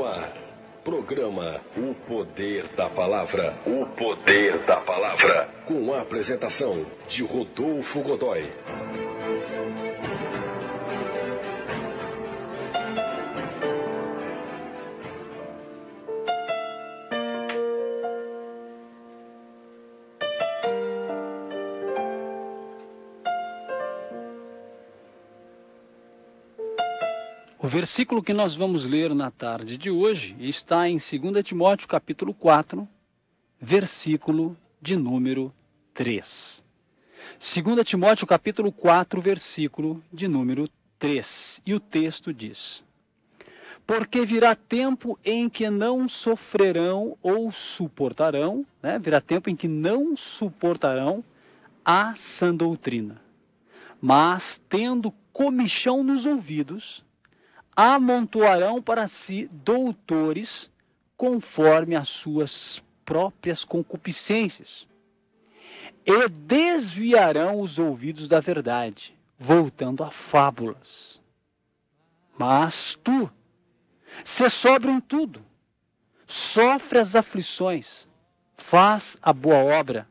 no ar. Programa O Poder da Palavra. O Poder da Palavra. Com a apresentação de Rodolfo Godoy. O versículo que nós vamos ler na tarde de hoje está em 2 Timóteo capítulo 4, versículo de número 3. 2 Timóteo capítulo 4, versículo de número 3. E o texto diz: Porque virá tempo em que não sofrerão ou suportarão, virá tempo em que não suportarão a sã doutrina, mas tendo comichão nos ouvidos, amontoarão para si doutores conforme as suas próprias concupiscências, e desviarão os ouvidos da verdade, voltando a fábulas. Mas tu, sê sóbrio em tudo, sofre as aflições, faz a boa obra,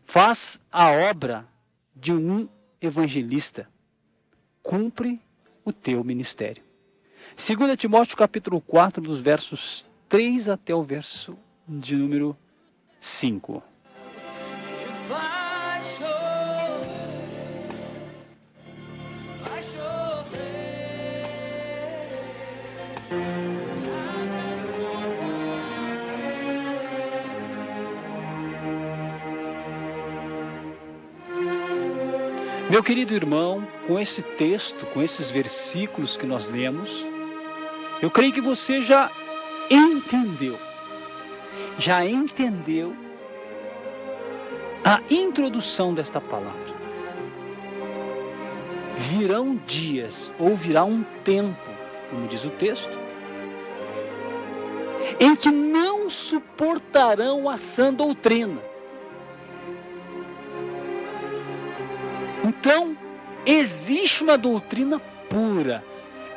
faz a obra de um evangelista, cumpre o teu ministério. 2 Timóteo capítulo 4, dos versos 3 até o verso de número 5. Meu querido irmão, com esse texto, com esses versículos que nós lemos, eu creio que você já entendeu a introdução desta palavra. Virão dias, ou virá um tempo, como diz o texto, em que não suportarão a sã doutrina. Então, existe uma doutrina pura,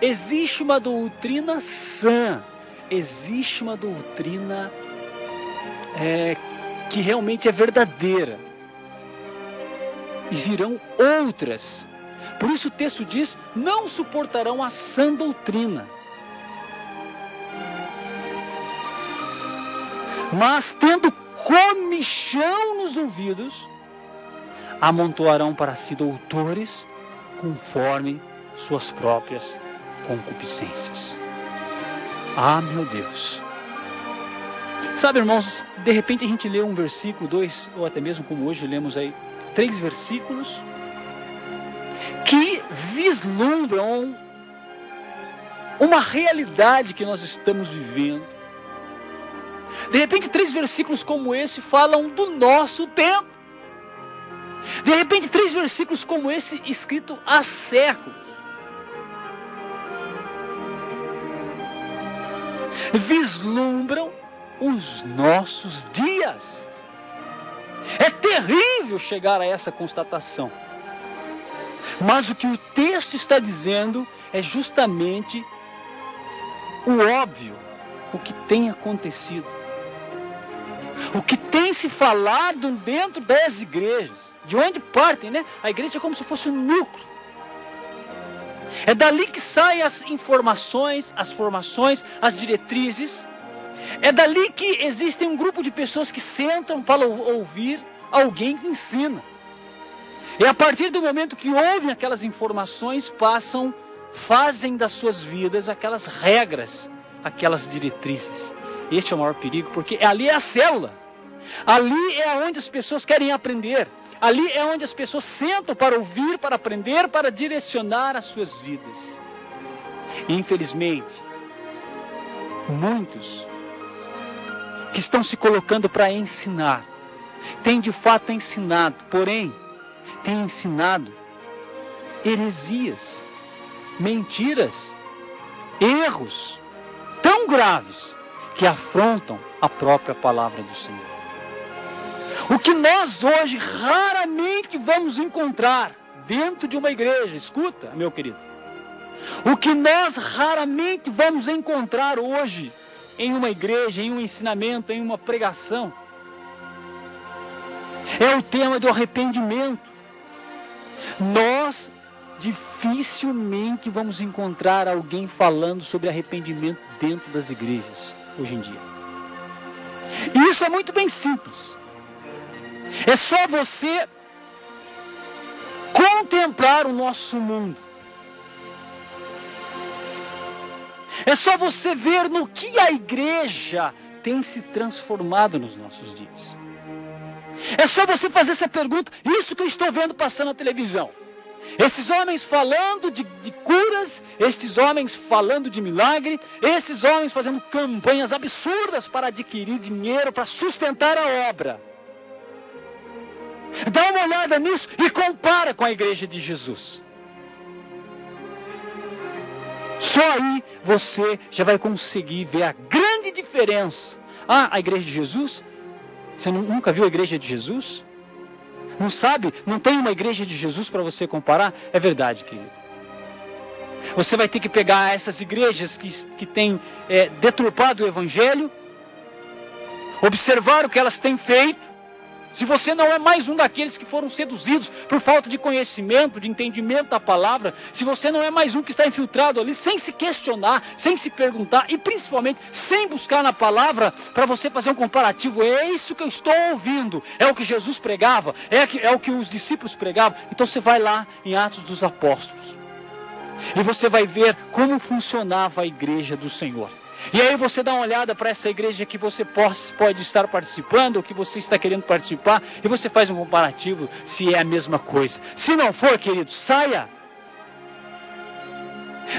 existe uma doutrina sã, existe uma doutrina que realmente é verdadeira. E virão outras. Por isso o texto diz, não suportarão a sã doutrina. Mas tendo comichão nos ouvidos, amontoarão para si doutores conforme suas próprias concupiscências. Ah, meu Deus! Sabe, irmãos, de repente a gente lê um versículo, 2, ou até mesmo como hoje lemos aí, 3 versículos, que vislumbram uma realidade que nós estamos vivendo. De repente 3 versículos como esse falam do nosso tempo. De repente 3 versículos como esse, escrito há séculos, vislumbram os nossos dias. É terrível chegar a essa constatação. Mas o que o texto está dizendo é justamente o óbvio, o que tem acontecido. O que tem se falado dentro das igrejas. De onde partem, A igreja é como se fosse um núcleo. É dali que saem as informações, as formações, as diretrizes. É dali que existe um grupo de pessoas que sentam para ouvir alguém que ensina. E a partir do momento que ouvem aquelas informações, fazem das suas vidas aquelas regras, aquelas diretrizes. Este é o maior perigo, porque ali é a célula. Ali é onde as pessoas querem aprender. Ali é onde as pessoas sentam para ouvir, para aprender, para direcionar as suas vidas. E, infelizmente, muitos que estão se colocando para ensinar, têm de fato ensinado, porém, têm ensinado heresias, mentiras, erros tão graves que afrontam a própria palavra do Senhor. O que nós hoje raramente vamos encontrar dentro de uma igreja, escuta, meu querido, O que nós raramente vamos encontrar hoje em uma igreja, em um ensinamento, em uma pregação, é o tema do arrependimento. Nós dificilmente vamos encontrar alguém falando sobre arrependimento dentro das igrejas hoje em dia. E isso é muito bem simples. É só você contemplar o nosso mundo. É só você ver no que a igreja tem se transformado nos nossos dias. É só você fazer essa pergunta, isso que eu estou vendo passando na televisão. Esses homens falando de curas, esses homens falando de milagre, esses homens fazendo campanhas absurdas para adquirir dinheiro, para sustentar a obra. Dá uma olhada nisso e compara com a igreja de Jesus. Só aí você já vai conseguir ver a grande diferença. Ah, a igreja de Jesus? Você nunca viu a igreja de Jesus? Não sabe? Não tem uma igreja de Jesus para você comparar? É verdade, querido. Você vai ter que pegar essas igrejas que têm deturpado o evangelho, observar o que elas têm feito. Se você não é mais um daqueles que foram seduzidos por falta de conhecimento, de entendimento da palavra, se você não é mais um que está infiltrado ali, sem se questionar, sem se perguntar e principalmente sem buscar na palavra para você fazer um comparativo, é isso que eu estou ouvindo, é o que Jesus pregava, é o que os discípulos pregavam, então você vai lá em Atos dos Apóstolos e você vai ver como funcionava a igreja do Senhor. E aí você dá uma olhada para essa igreja que você pode estar participando, ou que você está querendo participar, e você faz um comparativo se é a mesma coisa. Se não for, querido, saia.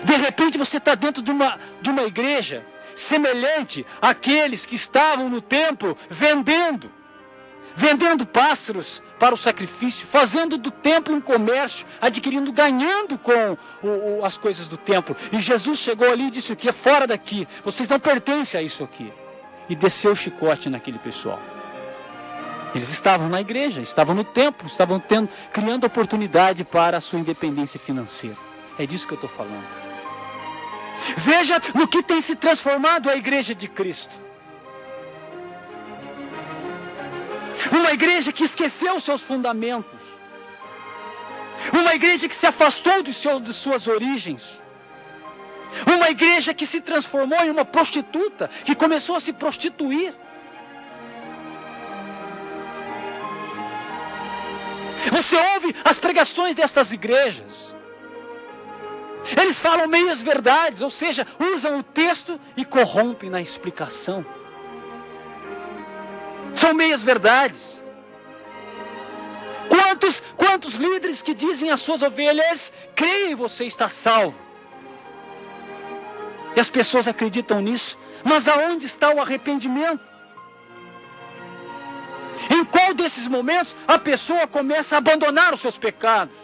De repente você está dentro de uma igreja semelhante àqueles que estavam no templo vendendo pássaros para o sacrifício, fazendo do templo um comércio, adquirindo, ganhando com as coisas do templo. E Jesus chegou ali e disse o que? É fora daqui, vocês não pertencem a isso aqui. E desceu o chicote naquele pessoal. Eles estavam na igreja, estavam no templo, estavam criando oportunidade para a sua independência financeira. É disso que eu estou falando. Veja no que tem se transformado a igreja de Cristo. Uma igreja que esqueceu os seus fundamentos. Uma igreja que se afastou de suas origens. Uma igreja que se transformou em uma prostituta, que começou a se prostituir. Você ouve as pregações dessas igrejas. Eles falam meias verdades, ou seja, usam o texto e corrompem na explicação. São meias verdades. Quantos líderes que dizem às suas ovelhas, creia e você está salvo. E as pessoas acreditam nisso, mas aonde está o arrependimento? Em qual desses momentos a pessoa começa a abandonar os seus pecados?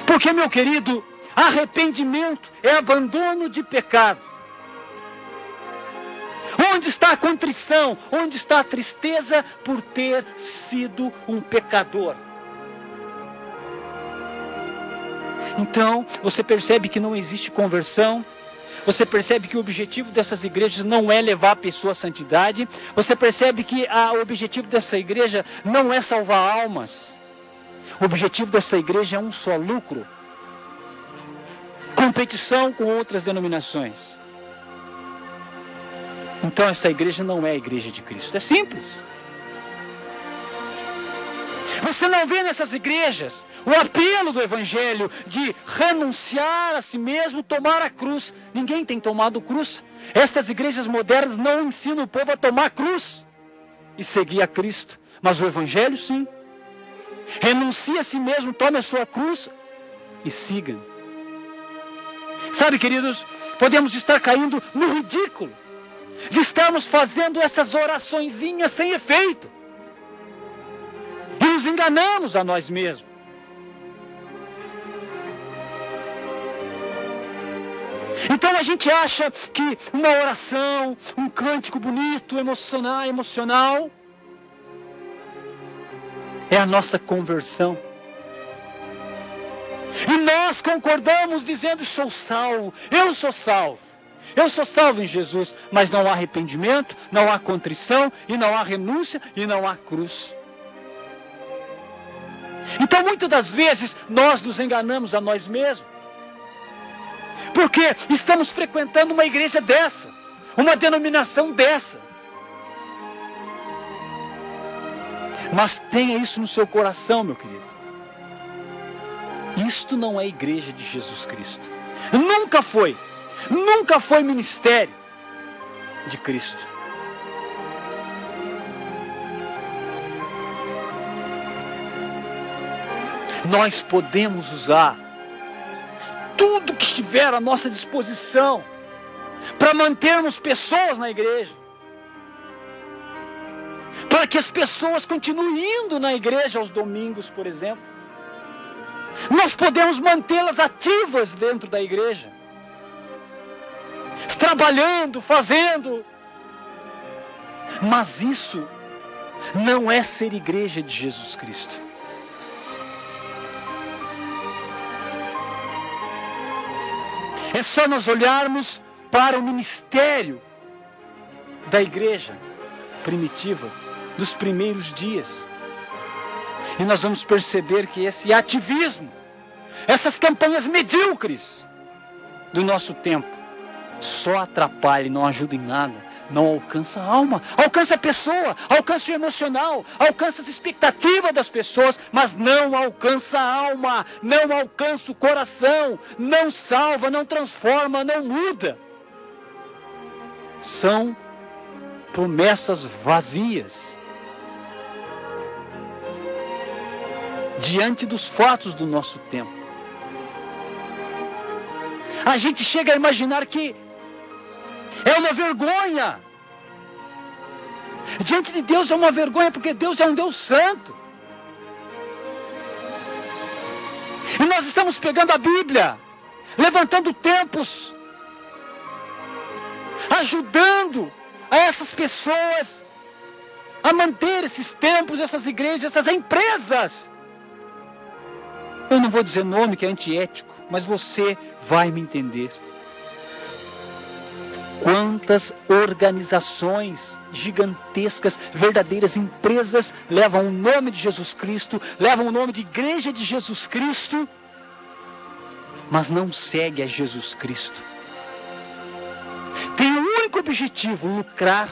Porque, meu querido, arrependimento é abandono de pecado. Onde está a contrição? Onde está a tristeza por ter sido um pecador? Então, você percebe que não existe conversão. Você percebe que o objetivo dessas igrejas não é levar a pessoa à santidade. Você percebe que o objetivo dessa igreja não é salvar almas. O objetivo dessa igreja é um só: lucro. Competição com outras denominações. Então essa igreja não é a igreja de Cristo. É simples. Você não vê nessas igrejas o apelo do evangelho de renunciar a si mesmo, tomar a cruz. Ninguém tem tomado cruz. Estas igrejas modernas não ensinam o povo a tomar a cruz e seguir a Cristo. Mas o evangelho sim. Renuncie a si mesmo, tome a sua cruz e siga. Sabe, queridos, podemos estar caindo no ridículo de estarmos fazendo essas oraçõezinhas sem efeito. E nos enganamos a nós mesmos. Então a gente acha que uma oração, um cântico bonito, emocional, é a nossa conversão. E nós concordamos dizendo: sou salvo, eu sou salvo. Eu sou salvo em Jesus, mas não há arrependimento, não há contrição, e não há renúncia, e não há cruz. Então, muitas das vezes, nós nos enganamos a nós mesmos. Porque estamos frequentando uma igreja dessa, uma denominação dessa. Mas tenha isso no seu coração, meu querido. Isto não é igreja de Jesus Cristo. Nunca foi. Nunca foi ministério de Cristo. Nós podemos usar tudo que estiver à nossa disposição para mantermos pessoas na igreja, para que as pessoas continuem indo na igreja aos domingos, por exemplo. Nós podemos mantê-las ativas dentro da igreja, trabalhando, fazendo. Mas isso não é ser igreja de Jesus Cristo. É só nós olharmos para o ministério da igreja primitiva, dos primeiros dias. E nós vamos perceber que esse ativismo, essas campanhas medíocres do nosso tempo, só atrapalha e não ajuda em nada. Não alcança a alma, alcança a pessoa, alcança o emocional, alcança as expectativas das pessoas, mas não alcança a alma, não alcança o coração, não salva, não transforma, não muda. São promessas vazias diante dos fatos do nosso tempo. A gente chega a imaginar que é uma vergonha. Diante de Deus é uma vergonha, porque Deus é um Deus santo. E nós estamos pegando a Bíblia, levantando templos, ajudando a essas pessoas a manter esses templos, essas igrejas, essas empresas. Eu não vou dizer nome que é antiético, mas você vai me entender. Quantas organizações gigantescas, verdadeiras empresas, levam o nome de Jesus Cristo, levam o nome de Igreja de Jesus Cristo, mas não segue a Jesus Cristo. Tem o único objetivo: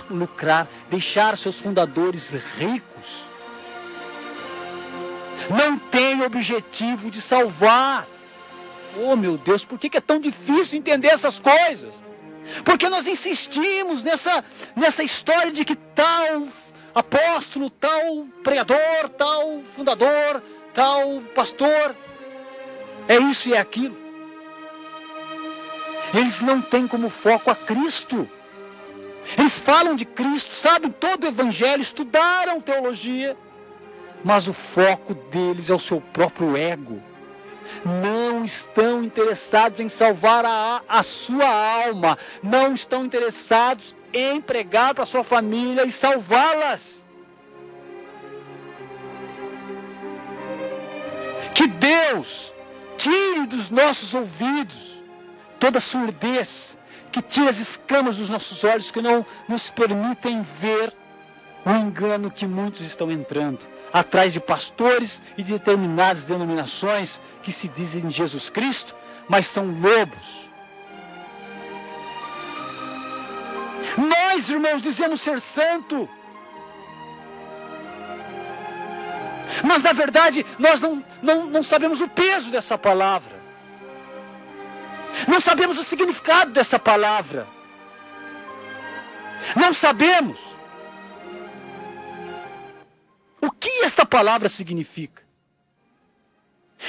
lucrar, deixar seus fundadores ricos. Não tem o objetivo de salvar. Oh, meu Deus, por que é tão difícil entender essas coisas? Porque nós insistimos nessa história de que tal apóstolo, tal pregador, tal fundador, tal pastor é isso e é aquilo. Eles não têm como foco a Cristo. Eles falam de Cristo, sabem todo o evangelho, estudaram teologia, mas o foco deles é o seu próprio ego. Não estão interessados em salvar a sua alma. Não estão interessados em pregar para a sua família e salvá-las. Que Deus tire dos nossos ouvidos toda surdez, que tire as escamas dos nossos olhos, que não nos permitem ver o engano que muitos estão entrando atrás de pastores e de determinadas denominações que se dizem Jesus Cristo, mas são lobos. Nós, irmãos, dizemos ser santo, mas na verdade nós não sabemos o peso dessa palavra, não sabemos o significado dessa palavra, não sabemos o que esta palavra significa.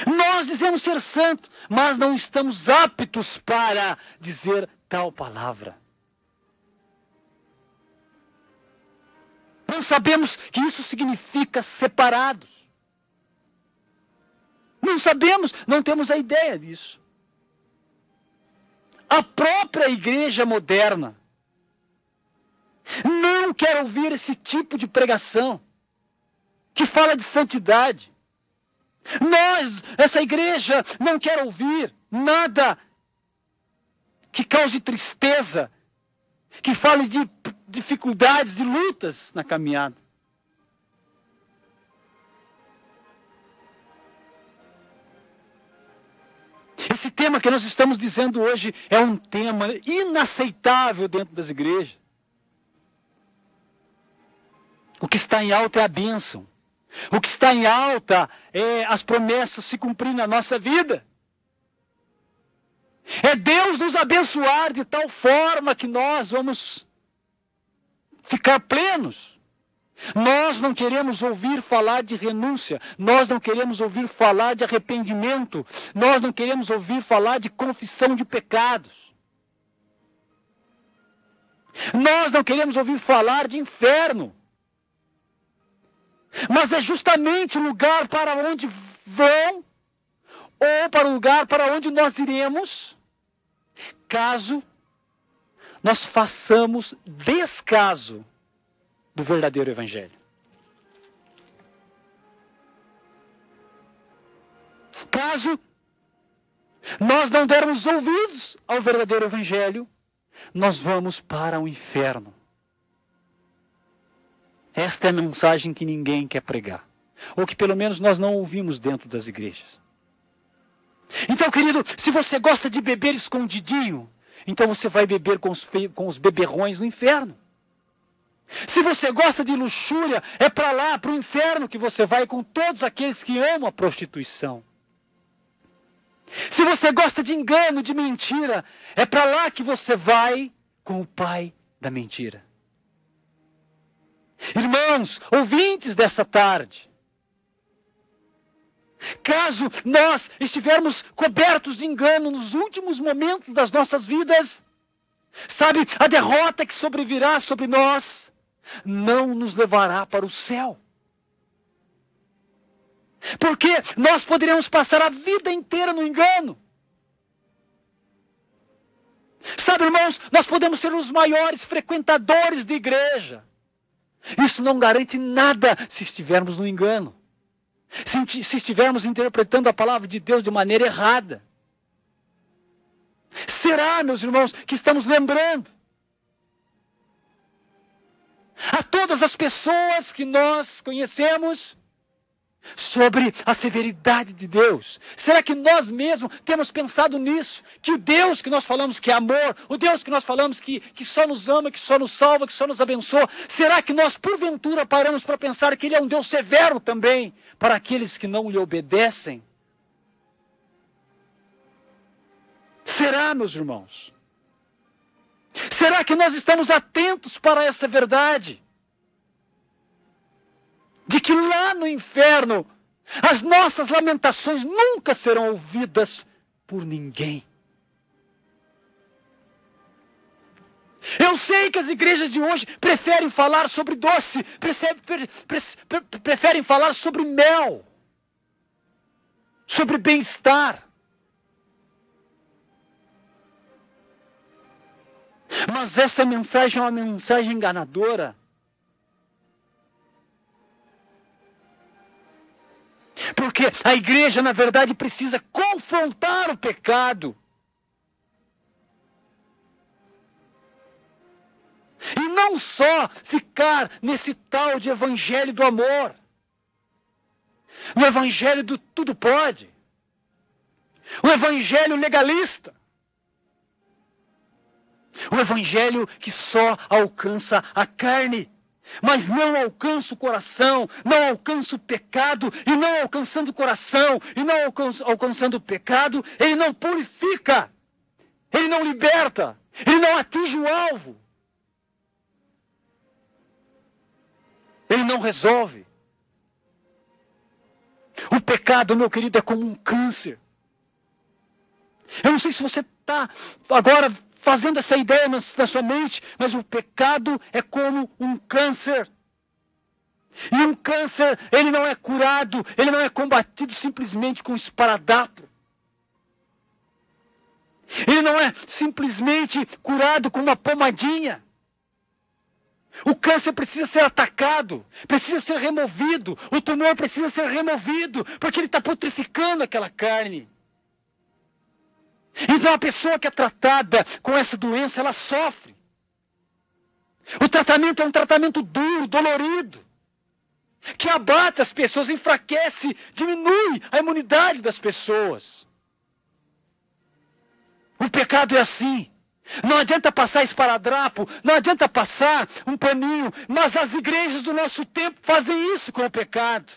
Nós dizemos ser santo, mas não estamos aptos para dizer tal palavra. Não sabemos que isso significa separados. Não sabemos, não temos a ideia disso. A própria igreja moderna não quer ouvir esse tipo de pregação que fala de santidade, Essa igreja, não quer ouvir nada que cause tristeza, que fale de dificuldades, de lutas na caminhada. Esse tema que nós estamos dizendo hoje é um tema inaceitável dentro das igrejas. O que está em alta é a bênção. O que está em alta é as promessas se cumprindo na nossa vida. É Deus nos abençoar de tal forma que nós vamos ficar plenos. Nós não queremos ouvir falar de renúncia. Nós não queremos ouvir falar de arrependimento. Nós não queremos ouvir falar de confissão de pecados. Nós não queremos ouvir falar de inferno. Mas é justamente o lugar para onde vão, ou para o lugar para onde nós iremos, caso nós façamos descaso do verdadeiro evangelho. Caso nós não dermos ouvidos ao verdadeiro evangelho, nós vamos para o inferno. Esta é a mensagem que ninguém quer pregar. Ou que pelo menos nós não ouvimos dentro das igrejas. Então, querido, se você gosta de beber escondidinho, então você vai beber com os beberrões no inferno. Se você gosta de luxúria, é para lá, para o inferno que você vai com todos aqueles que amam a prostituição. Se você gosta de engano, de mentira, é para lá que você vai com o pai da mentira. Irmãos, ouvintes dessa tarde, caso nós estivermos cobertos de engano nos últimos momentos das nossas vidas, sabe, a derrota que sobrevirá sobre nós não nos levará para o céu. Porque nós poderemos passar a vida inteira no engano. Sabe, irmãos, nós podemos ser os maiores frequentadores de igreja. Isso não garante nada se estivermos no engano. Se estivermos interpretando a palavra de Deus de maneira errada. Será, meus irmãos, que estamos lembrando a todas as pessoas que nós conhecemos sobre a severidade de Deus? Será que nós mesmos temos pensado nisso? Que o Deus que nós falamos que é amor, o Deus que nós falamos que só nos ama, que só nos salva, que só nos abençoa, será que nós porventura paramos para pensar que Ele é um Deus severo também para aqueles que não lhe obedecem? Será, meus irmãos? Será que nós estamos atentos para essa verdade? De que lá no inferno, as nossas lamentações nunca serão ouvidas por ninguém. Eu sei que as igrejas de hoje preferem falar sobre doce, preferem falar sobre mel, sobre bem-estar. Mas essa mensagem é uma mensagem enganadora. Porque a igreja, na verdade, precisa confrontar o pecado. E não só ficar nesse tal de evangelho do amor. No evangelho do tudo pode. O evangelho legalista. O evangelho que só alcança a carne, mas não alcança o coração, não alcança o pecado, e não alcançando o coração, e não alcançando o pecado, ele não purifica, ele não liberta, ele não atinge o alvo, ele não resolve. O pecado, meu querido, é como um câncer. Eu não sei se você está agora fazendo essa ideia na sua mente, mas o pecado é como um câncer. E um câncer, ele não é curado, ele não é combatido simplesmente com esparadrapo. Ele não é simplesmente curado com uma pomadinha. O câncer precisa ser atacado, precisa ser removido, o tumor precisa ser removido, porque ele está putrificando aquela carne. Então a pessoa que é tratada com essa doença, ela sofre. O tratamento é um tratamento duro, dolorido, que abate as pessoas, enfraquece, diminui a imunidade das pessoas. O pecado é assim. Não adianta passar esparadrapo, não adianta passar um paninho, mas as igrejas do nosso tempo fazem isso com o pecado.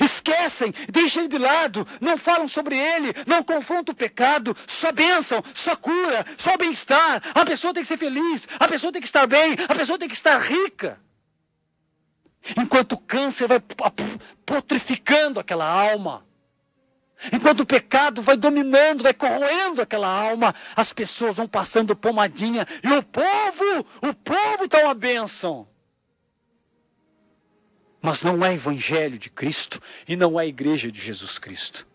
Esquecem, deixam ele de lado, não falam sobre ele, não confrontam o pecado, só bênção, só cura, só bem-estar. A pessoa tem que ser feliz, a pessoa tem que estar bem, a pessoa tem que estar rica. Enquanto o câncer vai putrificando aquela alma, enquanto o pecado vai dominando, vai corroendo aquela alma, as pessoas vão passando pomadinha e o povo está uma bênção. Mas não é evangelho de Cristo e não é igreja de Jesus Cristo.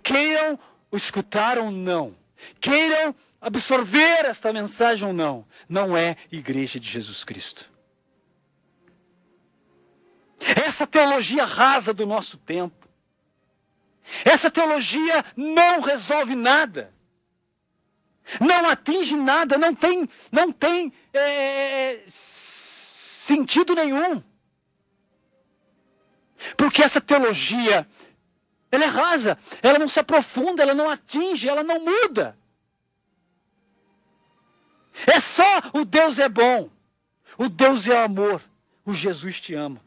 Queiram escutar ou não, queiram absorver esta mensagem ou não, não é igreja de Jesus Cristo. Essa teologia rasa do nosso tempo, essa teologia não resolve nada, não atinge nada, não tem sentido nenhum. Porque essa teologia, ela é rasa, ela não se aprofunda, ela não atinge, ela não muda. É só o Deus é bom, o Deus é amor, o Jesus te ama.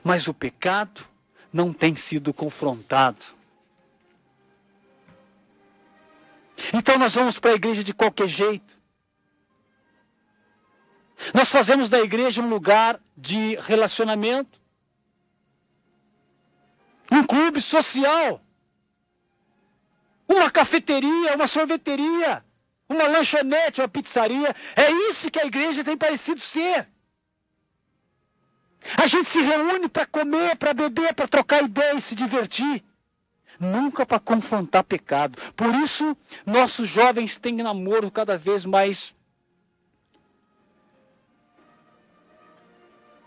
Mas o pecado não tem sido confrontado. Então nós vamos para a igreja de qualquer jeito. Nós fazemos da igreja um lugar de relacionamento, um clube social, uma cafeteria, uma sorveteria, uma lanchonete, uma pizzaria. É isso que a igreja tem parecido ser. A gente se reúne para comer, para beber, para trocar ideias e se divertir. Nunca para confrontar pecado. Por isso, nossos jovens têm namoro cada vez mais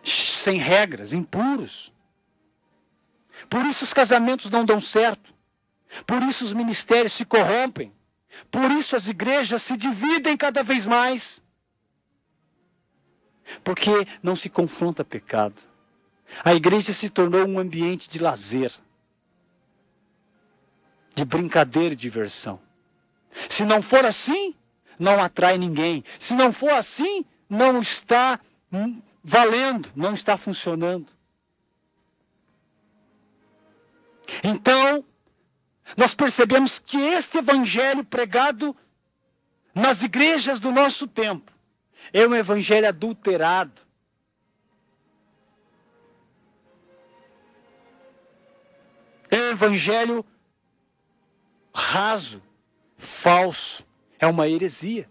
sem regras, impuros. Por isso os casamentos não dão certo. Por isso os ministérios se corrompem. Por isso as igrejas se dividem cada vez mais. Porque não se confronta pecado. A igreja se tornou um ambiente de lazer, de brincadeira e diversão. Se não for assim, não atrai ninguém. Se não for assim, não está valendo, não está funcionando. Então, nós percebemos que este evangelho pregado nas igrejas do nosso tempo é um evangelho adulterado. É um evangelho raso, falso. É uma heresia.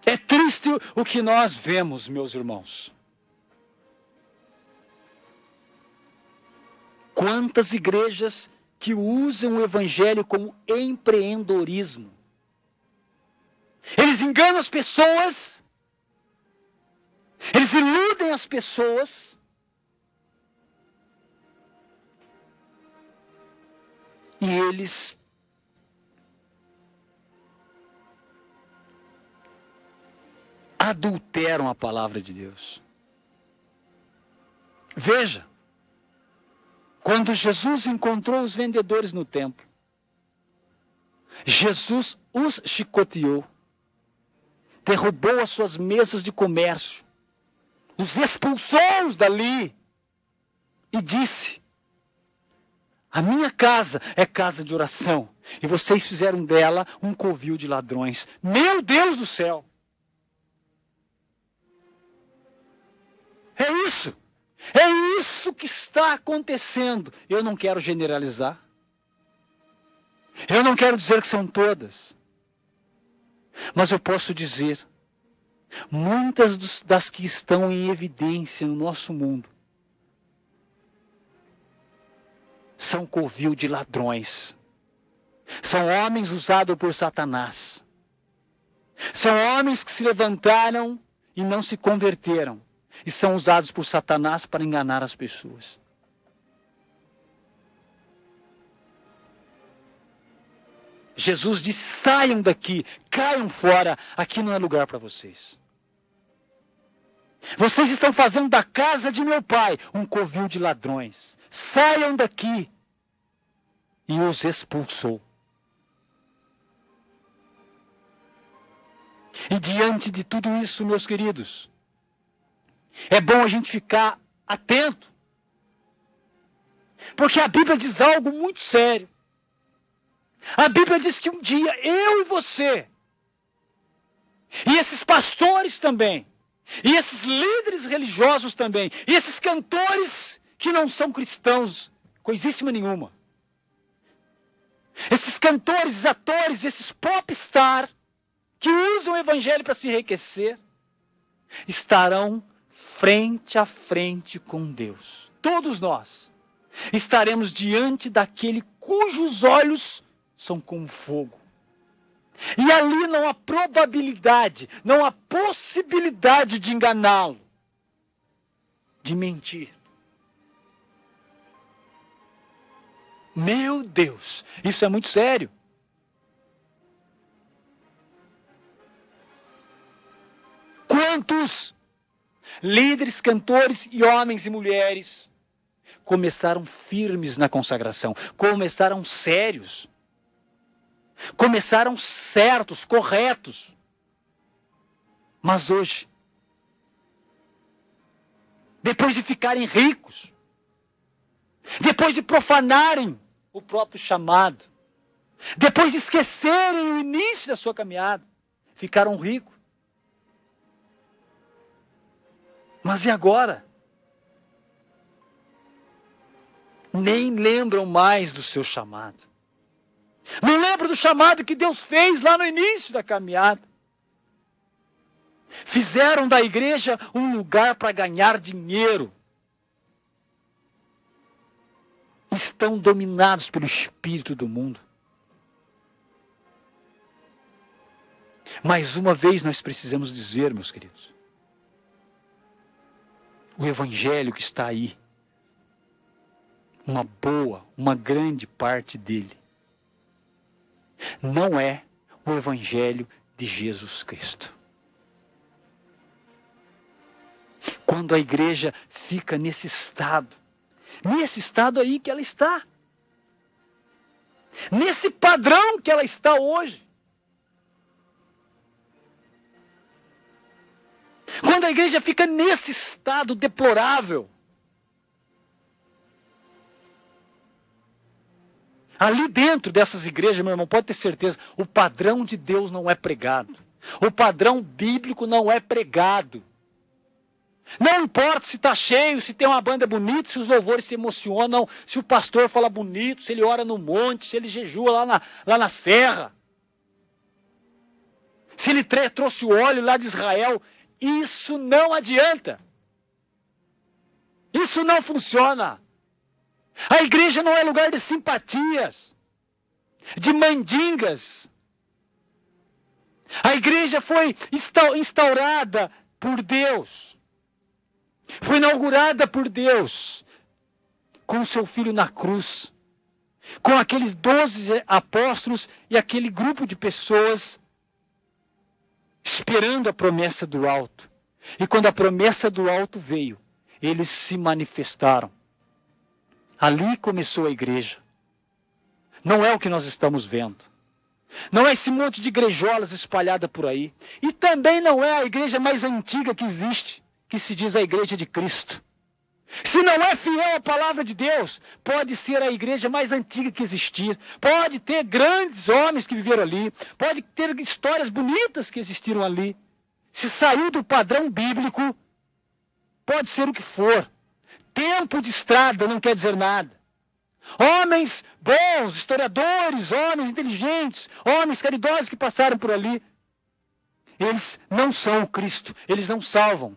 É triste o que nós vemos, meus irmãos. Quantas igrejas que usam o evangelho como empreendedorismo. Eles enganam as pessoas, eles iludem as pessoas, e eles adulteram a palavra de Deus. Veja, quando Jesus encontrou os vendedores no templo, Jesus os chicoteou, derrubou as suas mesas de comércio, os expulsou dali e disse: a minha casa é casa de oração e vocês fizeram dela um covil de ladrões. Meu Deus do céu! É isso que está acontecendo. Eu não quero generalizar. Eu não quero dizer que são todas. Mas eu posso dizer, muitas das que estão em evidência no nosso mundo são covil de ladrões. São homens usados por Satanás. São homens que se levantaram e não se converteram. E são usados por Satanás para enganar as pessoas. Jesus disse: saiam daqui, caiam fora, aqui não é lugar para vocês. Vocês estão fazendo da casa de meu pai um covil de ladrões. Saiam daqui. E os expulsou. E diante de tudo isso, meus queridos, é bom a gente ficar atento. Porque a Bíblia diz algo muito sério. A Bíblia diz que um dia eu e você, e esses pastores também, e esses líderes religiosos também, e esses cantores que não são cristãos, coisíssima nenhuma. Esses cantores, atores, esses popstar que usam o evangelho para se enriquecer, estarão frente a frente com Deus. Todos nós estaremos diante daquele cujos olhos são como fogo. E ali não há probabilidade, não há possibilidade de enganá-lo, de mentir. Meu Deus, isso é muito sério. Quantos líderes, cantores e homens e mulheres começaram firmes na consagração, começaram sérios, começaram certos, corretos. Mas hoje, depois de ficarem ricos, depois de profanarem o próprio chamado, depois de esquecerem o início da sua caminhada, ficaram ricos. Mas e agora? Nem lembram mais do seu chamado. Não lembram do chamado que Deus fez lá no início da caminhada. Fizeram da igreja um lugar para ganhar dinheiro. Estão dominados pelo espírito do mundo. Mais uma vez nós precisamos dizer, meus queridos, o evangelho que está aí, uma grande parte dele, não é o evangelho de Jesus Cristo. Quando a igreja fica nesse estado aí que ela está, nesse padrão que ela está hoje, quando a igreja fica nesse estado deplorável, ali dentro dessas igrejas, meu irmão, pode ter certeza, o padrão de Deus não é pregado. O padrão bíblico não é pregado. Não importa se está cheio, se tem uma banda bonita, se os louvores se emocionam, se o pastor fala bonito, se ele ora no monte, se ele jejua lá na serra. Se ele trouxe o óleo lá de Israel. Isso não adianta. Isso não funciona. A igreja não é lugar de simpatias, de mandingas. A igreja foi instaurada por Deus. Foi inaugurada por Deus com seu filho na cruz, com aqueles 12 apóstolos e aquele grupo de pessoas esperando a promessa do alto. E quando a promessa do alto veio, eles se manifestaram. Ali começou a igreja. Não é o que nós estamos vendo. Não é esse monte de igrejolas espalhada por aí. E também não é a igreja mais antiga que existe, que se diz a igreja de Cristo. Se não é fiel à palavra de Deus, pode ser a igreja mais antiga que existir. Pode ter grandes homens que viveram ali. Pode ter histórias bonitas que existiram ali. Se saiu do padrão bíblico, pode ser o que for. Tempo de estrada não quer dizer nada. Homens bons, historiadores, homens inteligentes, homens caridosos que passaram por ali, eles não são o Cristo, eles não salvam.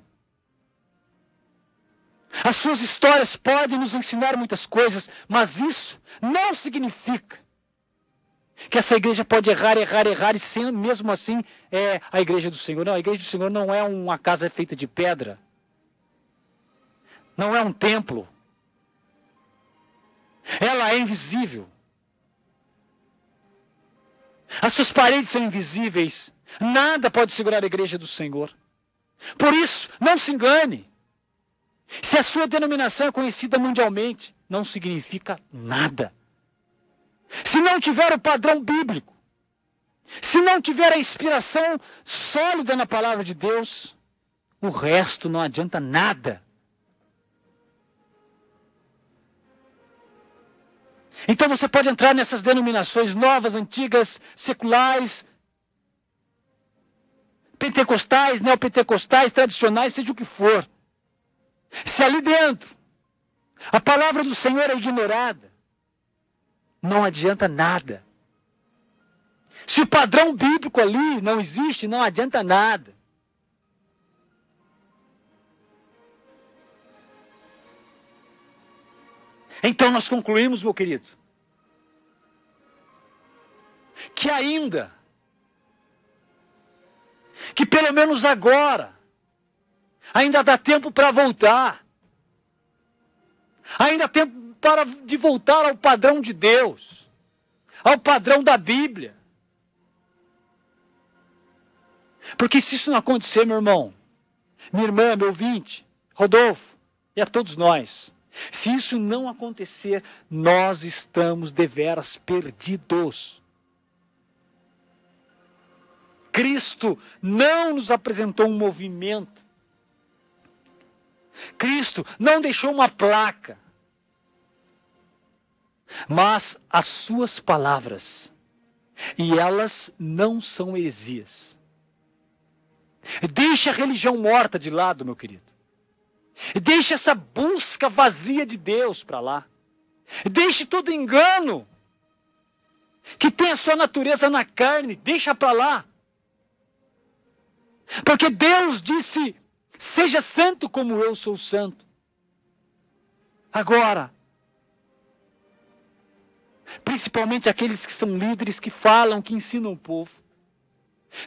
As suas histórias podem nos ensinar muitas coisas, mas isso não significa Que essa igreja pode errar, e sem, mesmo assim é a igreja do Senhor. Não, a igreja do Senhor não é uma casa feita de pedra. Não é um templo. Ela é invisível. As suas paredes são invisíveis. Nada pode segurar a igreja do Senhor. Por isso, não se engane. Se a sua denominação é conhecida mundialmente, não significa nada. Se não tiver o padrão bíblico, se não tiver a inspiração sólida na palavra de Deus, o resto não adianta nada. Então você pode entrar nessas denominações novas, antigas, seculares, pentecostais, neopentecostais, tradicionais, seja o que for. Se ali dentro a palavra do Senhor é ignorada, não adianta nada. Se o padrão bíblico ali não existe, não adianta nada. Então nós concluímos, meu querido, que pelo menos agora, ainda dá tempo para voltar. Ainda há tempo de voltar ao padrão de Deus, ao padrão da Bíblia. Porque se isso não acontecer, meu irmão, minha irmã, meu ouvinte, Rodolfo e a todos nós, se isso não acontecer, nós estamos deveras perdidos. Cristo não nos apresentou um movimento. Cristo não deixou uma placa. Mas as suas palavras, e elas não são heresias. Deixe a religião morta de lado, meu querido. Deixe essa busca vazia de Deus para lá. Deixe todo engano que tem a sua natureza na carne, deixa para lá. Porque Deus disse, seja santo como eu sou santo. Agora, principalmente aqueles que são líderes, que falam, que ensinam o povo.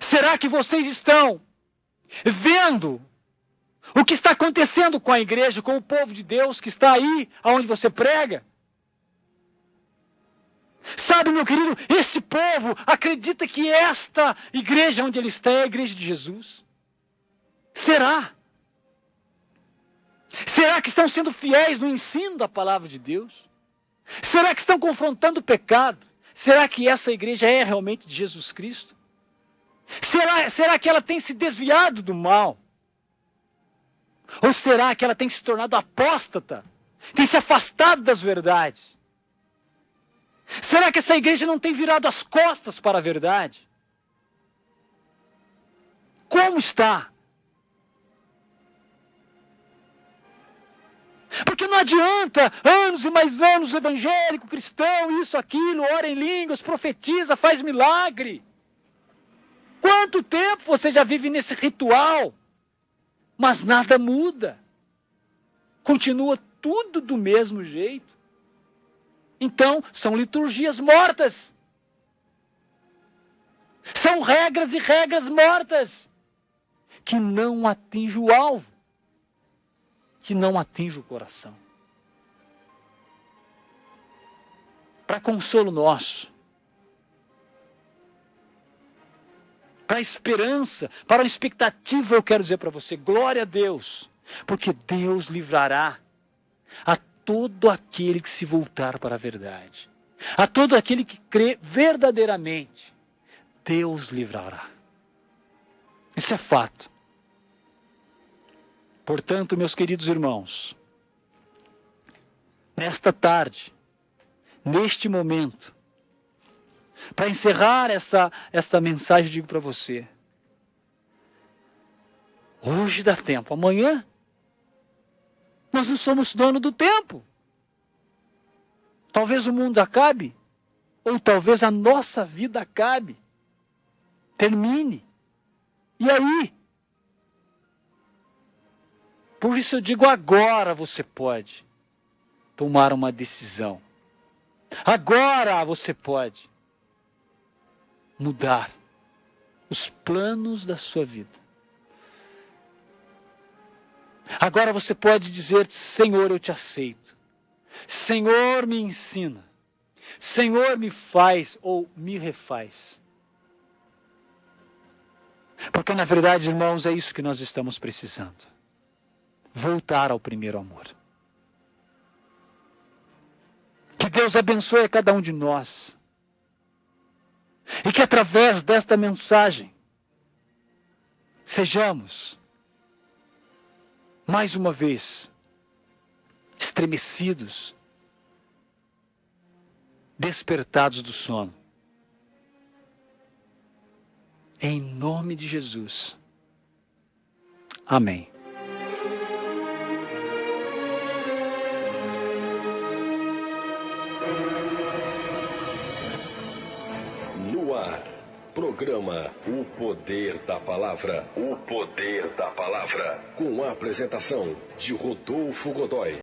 Será que vocês estão vendo o que está acontecendo com a igreja, com o povo de Deus que está aí, aonde você prega? Sabe, meu querido, esse povo acredita que esta igreja onde ele está é a igreja de Jesus. Será? Será que estão sendo fiéis no ensino da palavra de Deus? Será que estão confrontando o pecado? Será que essa igreja é realmente de Jesus Cristo? Será que ela tem se desviado do mal? Ou será que ela tem se tornado apóstata? Tem se afastado das verdades? Será que essa igreja não tem virado as costas para a verdade? Como está? Porque não adianta anos e mais anos evangélico, cristão, isso, aquilo, ora em línguas, profetiza, faz milagre. Quanto tempo você já vive nesse ritual? Mas nada muda. Continua tudo do mesmo jeito. Então, são liturgias mortas. São regras e regras mortas que não atingem o alvo, que não atinge o coração. Para consolo nosso, para esperança, para uma expectativa, eu quero dizer para você, glória a Deus, porque Deus livrará a todo aquele que se voltar para a verdade, a todo aquele que crê verdadeiramente, Deus livrará. Isso é fato. Portanto, meus queridos irmãos, nesta tarde, neste momento, para encerrar esta mensagem, digo para você, hoje dá tempo, amanhã nós não somos dono do tempo. Talvez o mundo acabe, ou talvez a nossa vida acabe, termine. E aí? Por isso eu digo, agora você pode tomar uma decisão. Agora você pode mudar os planos da sua vida. Agora você pode dizer: Senhor, eu te aceito. Senhor, me ensina. Senhor, me faz ou me refaz. Porque na verdade, irmãos, é isso que nós estamos precisando. Voltar ao primeiro amor. Que Deus abençoe a cada um de nós. E que através desta mensagem, sejamos, mais uma vez, estremecidos, despertados do sono. Em nome de Jesus. Amém. No ar, programa O Poder da Palavra. O Poder da Palavra. Com a apresentação de Rodolfo Godoy.